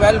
12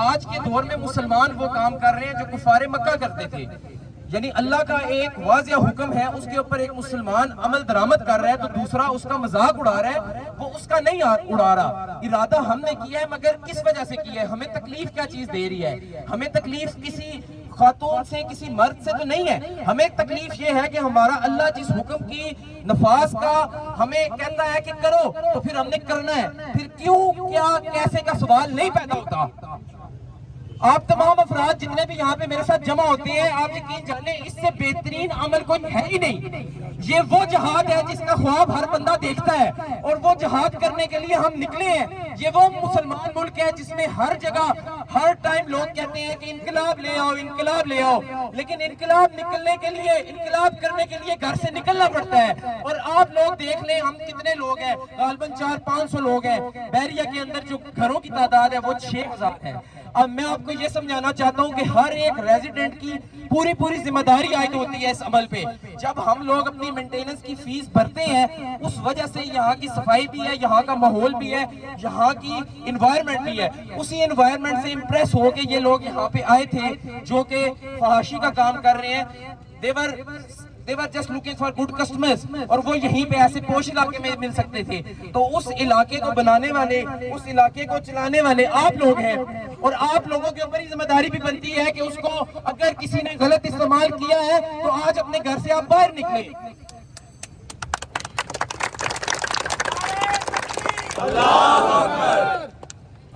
آج کے دور میں مسلمان وہ کام کر رہے ہیں جو کفار مکہ کرتے تھے. یعنی اللہ کا ایک واضح حکم ہے, اس کے اوپر ایک مسلمان عمل درآمد کر رہا ہے تو دوسرا اس کا مذاق اڑا رہا ہے, وہ اس کا نہیں اڑا رہا. ارادہ ہم نے کیا ہے, مگر کس وجہ سے کیا ہے؟ ہمیں تکلیف کیا چیز دے رہی ہے؟ ہمیں تکلیف کسی خاتون سے, کسی مرد سے تو نہیں ہے. ہمیں تکلیف یہ ہے کہ ہمارا اللہ جس حکم کی نفاذ کا ہمیں کہتا ہے کہ کرو تو پھر ہم نے کرنا ہے. پھر کیوں, کیا, کیسے کا سوال نہیں پیدا ہوتا. آپ تمام افراد جتنے بھی یہاں پہ میرے ساتھ جمع ہوتے ہیں, آپ یقین جانیں اس سے بہترین عمل کوئی ہے ہی نہیں. یہ وہ جہاد ہے جس کا خواب ہر بندہ دیکھتا ہے, اور وہ جہاد کرنے کے لیے ہم نکلے ہیں. یہ وہ مسلمان ملک ہے جس میں ہر جگہ ہر ٹائم لوگ کہتے ہیں کہ انقلاب لے آؤ, انقلاب لے آؤ, لیکن انقلاب نکلنے کے لیے, انقلاب کرنے کے لیے گھر سے نکلنا پڑتا ہے. اور آپ لوگ دیکھ لیں ہم کتنے لوگ ہیں, غالباً 400-500 لوگ ہیں. بحریہ کے اندر جو گھروں کی تعداد ہے وہ 6000 ہے. اب میں آپ کو یہ سمجھانا چاہتا ہوں کہ ہر ایک ریزیڈنٹ کی پوری ذمہ داری عائد ہوتی ہے اس عمل پہ. جب ہم لوگ اپنی مینٹیننس کی فیس بھرتے ہیں, اس وجہ سے یہاں کی صفائی بھی ہے, یہاں کا ماحول بھی ہے, یہاں کی انوائرمنٹ بھی ہے. اسی انوائرمنٹ سے امپریس ہو کے یہ لوگ یہاں پہ آئے تھے جو کہ فحاشی کا کام کر رہے ہیں. They were just looking for good customers, اور وہ یہیں پہ ایسے پوش علاقے میں مل سکتے تھے. تو اس علاقے کو بنانے والے, اس علاقے کو چلانے والے آپ لوگ ہیں, اور آپ لوگوں کے اوپر ہی ذمہ داری بھی بنتی ہے کہ اس کو اگر کسی نے غلط استعمال کیا ہے تو آج اپنے گھر سے آپ باہر نکلیں.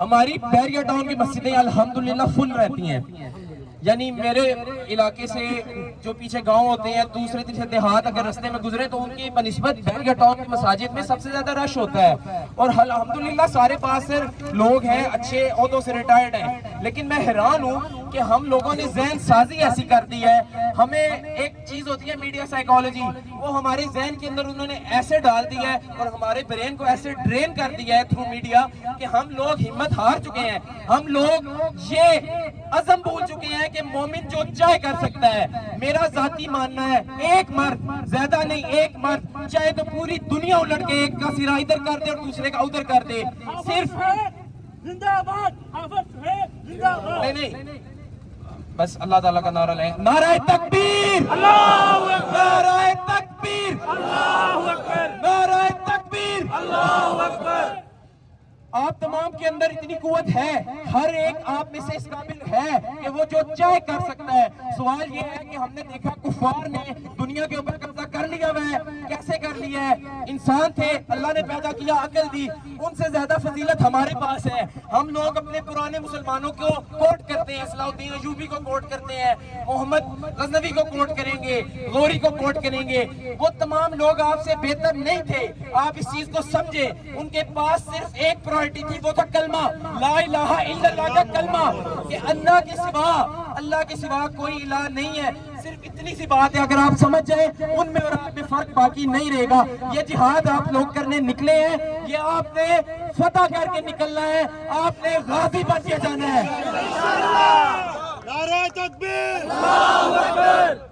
ہماری بحریہ ٹاؤن کی مسجدیں الحمدللہ فل رہتی ہیں. یعنی میرے علاقے سے جو پیچھے گاؤں ہوتے ہیں, دوسرے تیسرے دیہات اگر رستے میں گزرے تو ان کی بنسبت بحریہ ٹاؤن کی مساجد میں سب سے زیادہ رش ہوتا ہے. اور الحمدللہ سارے پاس لوگ ہیں, اچھے عہدوں سے ریٹائرڈ ہیں. لیکن میں حیران ہوں کہ ہم لوگوں نے ذہن سازی ایسی کر دی ہے. ہمیں ایک چیز ہوتی ہے میڈیا سائیکالوجی, وہ ہمارے ذہن کے اندر انہوں نے ایسے ڈال دیا ہے اور ہمارے برین کو ایسے ڈرین کر دیا ہے تھرو میڈیا کہ ہم لوگ ہمت ہار چکے ہیں. ہم لوگ یہ عزم بھول چکے ہیں کہ مومن جو چاہے کر سکتا ہے. میرا ذاتی ماننا ہے ایک مرد, زیادہ نہیں, ایک مرد چاہے تو پوری دنیا الٹ کے ایک کا سرا ادھر کر دے اور دوسرے کا ادھر کر دے. صرف نہیں, بس اللہ تعالیٰ کا نعرہ لیں, نعرہ تکبیر, نعرہ تکبیر, نعرہ تکبیر, اللہ اکبر. آپ تمام کے اندر اتنی قوت ہے, ہر ایک آپ میں سے اس قابل ہے کہ وہ جو چاہے کر سکتا ہے. سوال یہ ہے کہ ہم نے دیکھا کفار نے دنیا کے اوپر قبضہ کر لیا ہوا ہے. کیسے کر لیا ہے؟ انسان تھے, اللہ نے پیدا کیا, عقل دی, ان سے زیادہ فضیلت ہمارے پاس ہے. ہم لوگ اپنے پرانے مسلمانوں کو کوٹ کرتے ہیں, صلاح الدین ایوبی کو کوٹ کرتے ہیں, محمد غزنوی کو کوٹ کریں گے, غوری کو کوٹ کریں گے. وہ تمام لوگ آپ سے بہتر نہیں تھے, آپ اس چیز کو سمجھے. ان کے پاس صرف ایک پرائرٹی تھی, وہ تھا کلمہ, لا الہ الا اللہ کا کلمہ, کہ اللہ کے سوا کوئی الہ نہیں ہے. صرف اتنی سی بات ہے, اگر آپ سمجھ جائیں ان میں اور آپ میں فرق باقی نہیں رہے گا. یہ جہاد آپ لوگ کرنے نکلے ہیں, یہ آپ نے فتح کر کے نکلنا ہے, آپ نے غازی بن کے جانا ہے. نعرہ تکبیر, اللہ اکبر.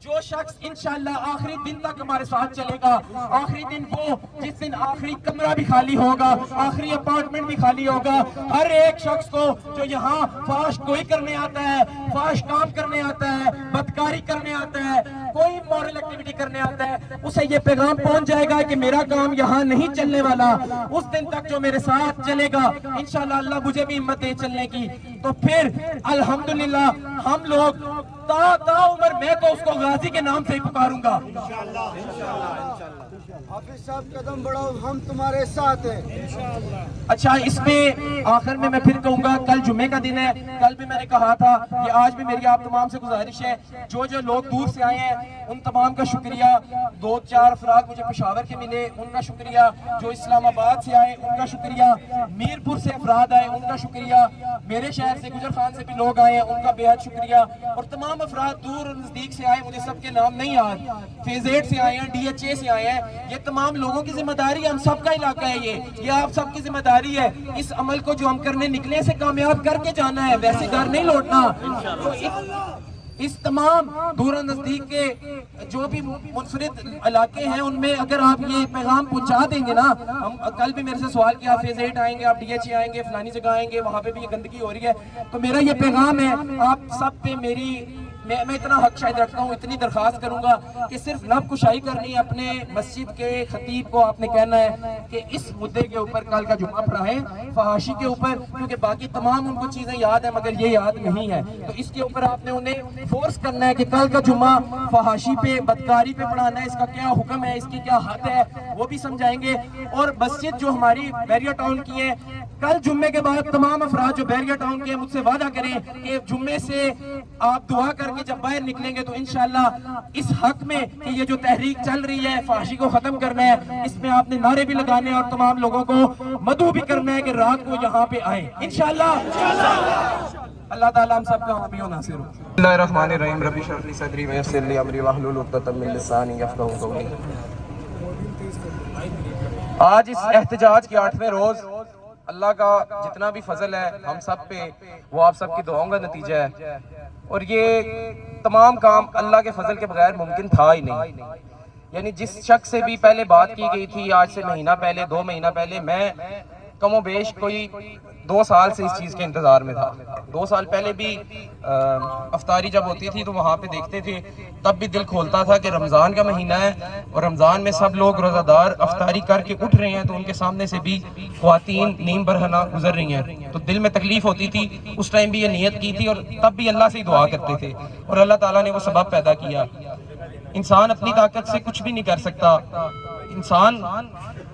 جو شخص انشاءاللہ آخری دن تک ہمارے ساتھ چلے گا, آخری دن وہ جس دن آخری کمرہ بھی خالی ہوگا, آخری اپارٹمنٹ بھی خالی ہوگا, ہر ایک شخص کو جو یہاں فحش گوئی کرنے آتا ہے, فحش کام کرنے آتا ہے, بدکاری کرنے آتا ہے, کوئی مورل ایکٹیویٹی کرنے آتا ہے, اسے یہ پیغام پہنچ جائے گا کہ میرا کام یہاں نہیں چلنے والا. اس دن تک جو میرے ساتھ چلے گا انشاءاللہ اللہ مجھے بھی ہمت دے چلنے کی, تو پھر الحمدللہ ہم لوگ تا عمر میں تو اس کو غازی کے نام سے ہی پکاروں گا. حافظ صاحب قدم بڑھاؤ, ہم تمہارے ساتھ ہیں. اچھا, اس میں آخر میں پھر کہوں گا, کل جمعے کا دن ہے, کل بھی میں نے کہا تھا, یہ آج بھی میری آپ تمام سے گزارش ہے, جو لوگ دور سے آئے ہیں ان تمام کا شکریہ. 2-4 افراد مجھے پشاور کے ملے, ان کا شکریہ. جو اسلام آباد سے آئے ان کا شکریہ. میرپور سے افراد آئے ان کا شکریہ. میرے شہر سے گجر خان سے بھی لوگ آئے ہیں, ان کا بے حد شکریہ. اور تمام افراد دور اور نزدیک سے آئے, مجھے سب کے نام نہیں یاد, فیز 8 سے آئے ہیں, DHA سے آئے ہیں. یہ تمام لوگوں کی ذمہ داری ہے, ہم سب کا علاقہ ہے, یہ آپ سب کی ذمہ داری ہے. اس عمل کو جو ہم کرنے نکلے سے کامیاب کر کے جانا ہے, ویسے گھر نہیں لوٹنا. اس تمام دور نزدیک کے جو بھی منفرد علاقے ہیں ان میں اگر آپ یہ پیغام پہنچا دیں گے نا, ہم کل بھی میرے سے سوال کیا فیز 8 آئیں گے, آپ ڈی ایچ آئیں گے, فلانی جگہ آئیں گے, وہاں پہ بھی یہ گندگی ہو رہی ہے, تو میرا یہ پیغام ہے آپ سب پہ میں اتنا حق شاید رکھتا ہوں, اتنی درخواست کروں گا کہ صرف لب کشائی کرنی ہے اپنے مسجد کے خطیب کو, آپ نے کہنا ہے کہ اس مدعے کے اوپر کل کا جمعہ پڑھائیں, فحاشی کے اوپر, کیونکہ باقی تمام ان کو چیزیں یاد ہیں مگر یہ یاد نہیں ہے, تو اس کے اوپر آپ نے انہیں فورس کرنا ہے کہ کل کا جمعہ فحاشی پہ, بدکاری پہ پڑھانا ہے, اس کا کیا حکم ہے, اس کی کیا حد ہے, وہ بھی سمجھائیں گے. اور مسجد جو ہماری بیریا ٹاؤن کی ہے, کل جمعے کے بعد تمام افراد جو بیریا ٹاؤن کے مجھ سے وعدہ کریں کہ جمعے سے آپ دعا کر کے جب باہر نکلیں گے تو انشاءاللہ اس حق میں کہ یہ جو تحریک چل رہی ہے فحاشی کو ختم کرنا ہے, اس میں آپ نے نعرے بھی لگانے ہیں اور تمام لوگوں کو مدعو بھی کرنا ہے کہ رات کو یہاں پہ آئیں انشاءاللہ. اللہ تعالیٰ ہم سب کا حامی و ناصر ہو. بسم اللہ الرحمن الرحیم. رب اشرح لی صدری ویسر لی امری واحلل عقدۃ من لسانی یفقہوا قولی. آج اس احتجاج کے 8ویں روز اللہ کا جتنا بھی فضل ہے ہم سب پہ وہ آپ سب کی دعاؤں کا نتیجہ ہے, اور یہ تمام کام اللہ کے فضل کے بغیر ممکن تھا ہی نہیں. یعنی جس شخص سے بھی پہلے بات کی گئی تھی آج سے مہینہ پہلے 2 مہینہ پہلے, میں کم و بیش کوئی 2 سال سے اس چیز کے انتظار میں تھا. 2 سال پہلے بھی افطاری جب ہوتی تھی تو وہاں پہ دیکھتے تھے, تب بھی دل کھولتا تھا کہ رمضان کا مہینہ ہے اور رمضان میں سب لوگ روزہ دار افطاری کر کے اٹھ رہے ہیں, تو ان کے سامنے سے بھی خواتین نیم برہنہ گزر رہی ہیں, تو دل میں تکلیف ہوتی تھی. اس ٹائم بھی یہ نیت کی تھی اور تب بھی اللہ سے ہی دعا کرتے تھے, اور اللہ تعالیٰ نے وہ سبب پیدا کیا. انسان اپنی طاقت سے کچھ بھی نہیں کر سکتا,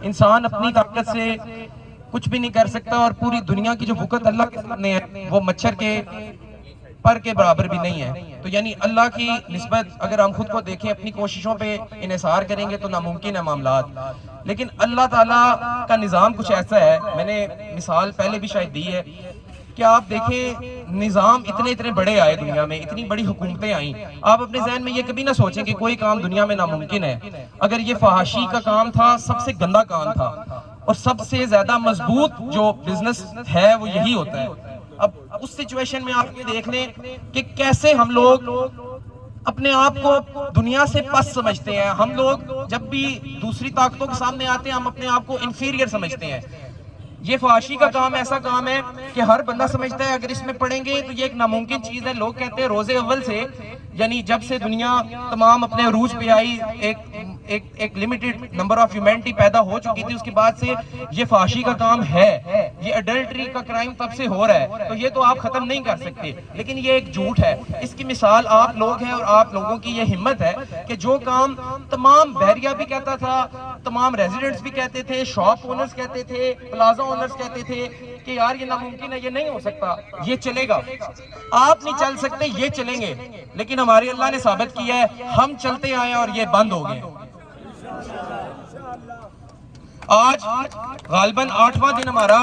انسان اپنی طاقت سے کچھ بھی نہیں کر سکتا, اور پوری دنیا کی جو وقت اللہ کے سامنے ہے وہ مچھر کے پر کے برابر بھی نہیں ہے. تو یعنی اللہ کی نسبت اگر ہم خود کو دیکھیں, اپنی کوششوں پہ انحصار کریں گے تو ناممکن ہے معاملات, لیکن اللہ تعالیٰ کا نظام کچھ ایسا ہے. میں نے مثال پہلے بھی شاید دی ہے کہ آپ دیکھیں نظام اتنے بڑے آئے دنیا میں, اتنی بڑی حکومتیں آئیں, آپ اپنے ذہن میں یہ کبھی نہ سوچیں کہ کوئی کام دنیا میں ناممکن ہے. اگر یہ فحاشی کا کام تھا, سب سے گندا کام تھا, اور سب سے زیادہ مضبوط جو بزنس ہے وہ یہی ہوتا ہے. اب اس سچویشن میں آپ یہ دیکھ لیں کہ کیسے ہم لوگ اپنے آپ کو دنیا سے پس سمجھتے ہیں. ہم لوگ جب بھی دوسری طاقتوں کے سامنے آتے ہیں ہم اپنے آپ کو انفیریئر سمجھتے ہیں. یہ فحاشی کا کام ایسا کام ہے کہ ہر بندہ سمجھتا ہے اگر اس میں پڑھیں گے تو یہ ایک ناممکن چیز ہے. لوگ کہتے ہیں روزے اول سے, یعنی جب سے دنیا تمام اپنے عروج پہ آئی, ایک لمیٹڈ نمبر آف ہیومینٹی پیدا ہو چکی تھی, اس کے بعد سے یہ فحاشی کا کام ہے, یہ ایڈلٹری کا کرائم تب سے ہو رہا ہے, تو یہ تو آپ ختم نہیں کر سکتے. لیکن یہ ایک جھوٹ ہے. اس کی مثال آپ لوگ ہیں, اور آپ لوگوں کی یہ ہمت ہے کہ جو کام تمام بحریہ بھی کہتا تھا, تمام ریزیڈنٹس بھی کہتے تھے, شاپ اونرز کہتے تھے, پلازا اونرز کہتے تھے کہ یار یہ ناممکن ہے, یہ نہیں ہو سکتا, یہ چلے گا. آپ نہیں چل سکتے, یہ چلیں گے, لیکن ہمارے اللہ نے ثابت کیا ہے ہم چلتے آئے اور یہ بند ہو گئے. آج غالباً 8واں دن ہمارا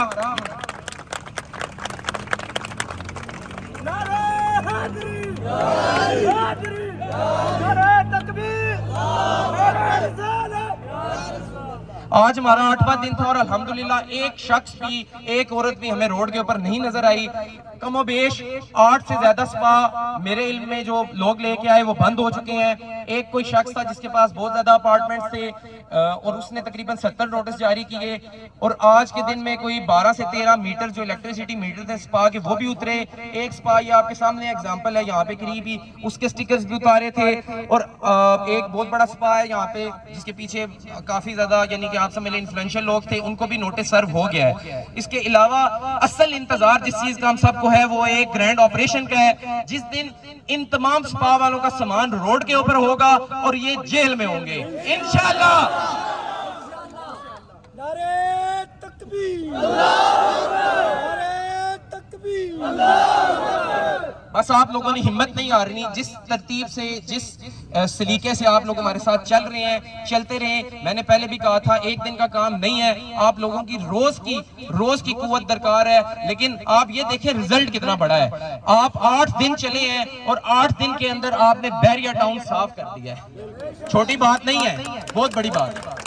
آج ہمارا 8واں دن تھا, اور الحمدللہ ایک شخص بھی, ایک عورت بھی ہمیں روڈ کے اوپر نہیں نظر آئی. کم و بیش 8 سے زیادہ سپا میرے علم میں جو لوگ لے کے آئے وہ بند ہو چکے ہیں. ایک کوئی شخص تھا جس کے پاس بہت زیادہ اپارٹمنٹس تھے, اور اس نے تقریباً 70 نوٹس جاری کیے, اور آج کے دن میں کوئی 12 سے 13 میٹر جو الیکٹریسٹی میٹر تھے سپا کے وہ بھی اترے. ایک سپا یہ آپ کے سامنے ایگزامپل ہے, یہاں پہ قریب ہی اس کے سٹیکرز بھی اتارے تھے, اور ایک بہت بڑا سپا ہے یہاں پہ جس کے پیچھے کافی زیادہ یعنی کہ آپ سمجھ لیں انفلوئنشل لوگ تھے, ان کو بھی نوٹس سرو ہو گیا ہے. اس کے علاوہ اصل انتظار جس چیز کا ہم سب کو ہے وہ ایک گرینڈ آپریشن کا ہے, جس دن ان تمام سپا والوں کا سامان روڈ کے اوپر ہوگا اور یہ جیل میں ہوں گے انشاءاللہ. نعرہ تکبیر, نعرہ تکبیر. بس آپ لوگوں نے ہمت نہیں ہارنی. جس ترتیب سے, جس سلیقے سے آپ لوگ ہمارے ساتھ چل رہے ہیں, چلتے رہیں. میں نے پہلے بھی کہا تھا ایک دن کا کام نہیں ہے, آپ لوگوں کی روز کی قوت درکار ہے. لیکن آپ یہ دیکھیں رزلٹ کتنا بڑا ہے. آپ 8 دن چلے ہیں اور 8 دن کے اندر آپ نے بحریہ ٹاؤن صاف کر دیا ہے. چھوٹی بات نہیں ہے, بہت بڑی بات ہے.